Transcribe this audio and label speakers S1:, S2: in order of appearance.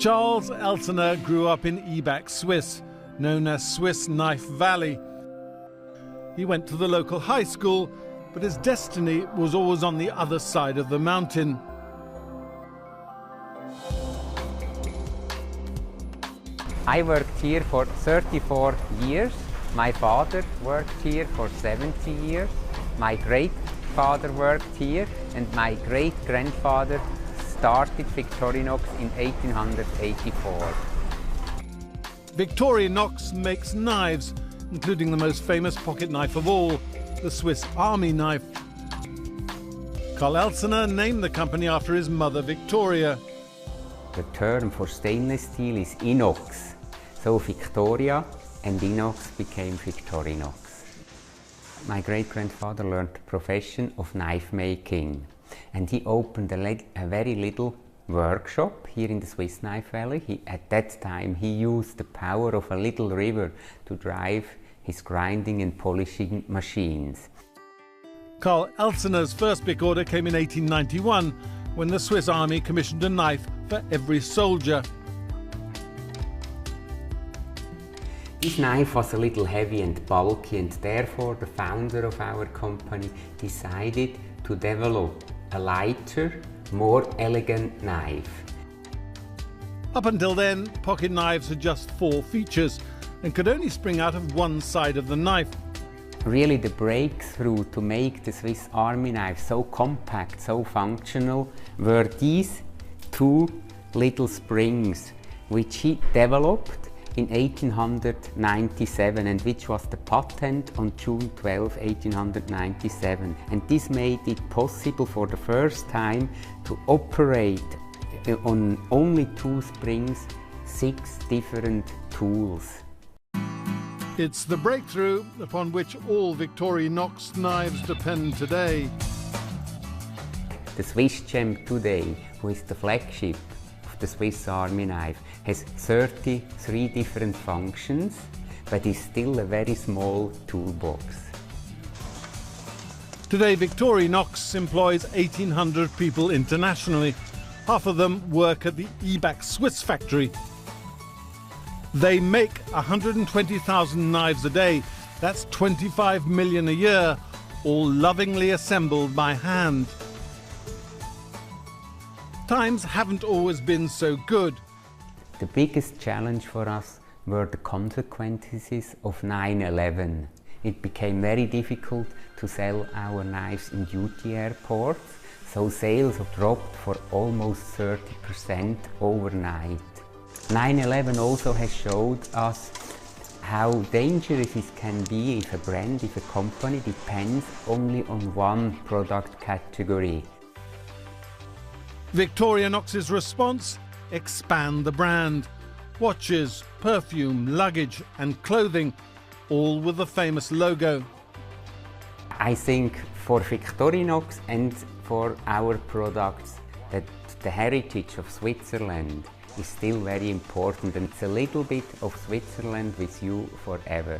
S1: Charles Elsener grew up in Ibach, Swiss, known as Swiss Knife Valley. He went to the local high school, but his destiny was always on the other side of the mountain.
S2: I worked here for 34 years. My father worked here for 70 years. My great-father worked here, and my great-grandfather started Victorinox in 1884.
S1: Victorinox makes knives, including the most famous pocket knife of all, the Swiss Army knife. Karl Elsener named the company after his mother Victoria.
S2: The term for stainless steel is inox, so Victoria and inox became Victorinox. My great-grandfather learned the profession of knife making, and he opened a very little workshop here in the Swiss Knife Valley. At that time he used the power of a little river to drive his grinding and polishing machines.
S1: Karl Elsener's first big order came in 1891, when the Swiss Army commissioned a knife for every soldier.
S2: This knife was a little heavy and bulky, and therefore the founder of our company decided to develop a lighter, more elegant knife.
S1: Up until then, pocket knives had just 4 features and could only spring out of one side of the knife.
S2: Really, the breakthrough to make the Swiss Army knife so compact, so functional, were these 2 little springs, which he developed in 1897, and which was the patent on June 12, 1897. And this made it possible for the first time to operate on only 2 springs, 6 different tools.
S1: It's the breakthrough upon which all Victorinox knives depend today.
S2: The Swiss Champ today, who is the flagship of the Swiss Army knife, has 33 different functions, but is still a very small toolbox.
S1: Today, Victorinox employs 1,800 people internationally. Half of them work at the Ibach Swiss factory. They make 120,000 knives a day. That's 25 million a year, all lovingly assembled by hand. Times haven't always been so good.
S2: The biggest challenge for us were the consequences of 9/11. It became very difficult to sell our knives in duty airports, so sales dropped for almost 30% overnight. 9/11 also has showed us how dangerous it can be if a brand, if a company depends only on one product category.
S1: Victorinox's response? Expand the brand. Watches, perfume, luggage and clothing, all with the famous logo.
S2: I think for Victorinox and for our products that the heritage of Switzerland is still very important, and it's a little bit of Switzerland with you forever.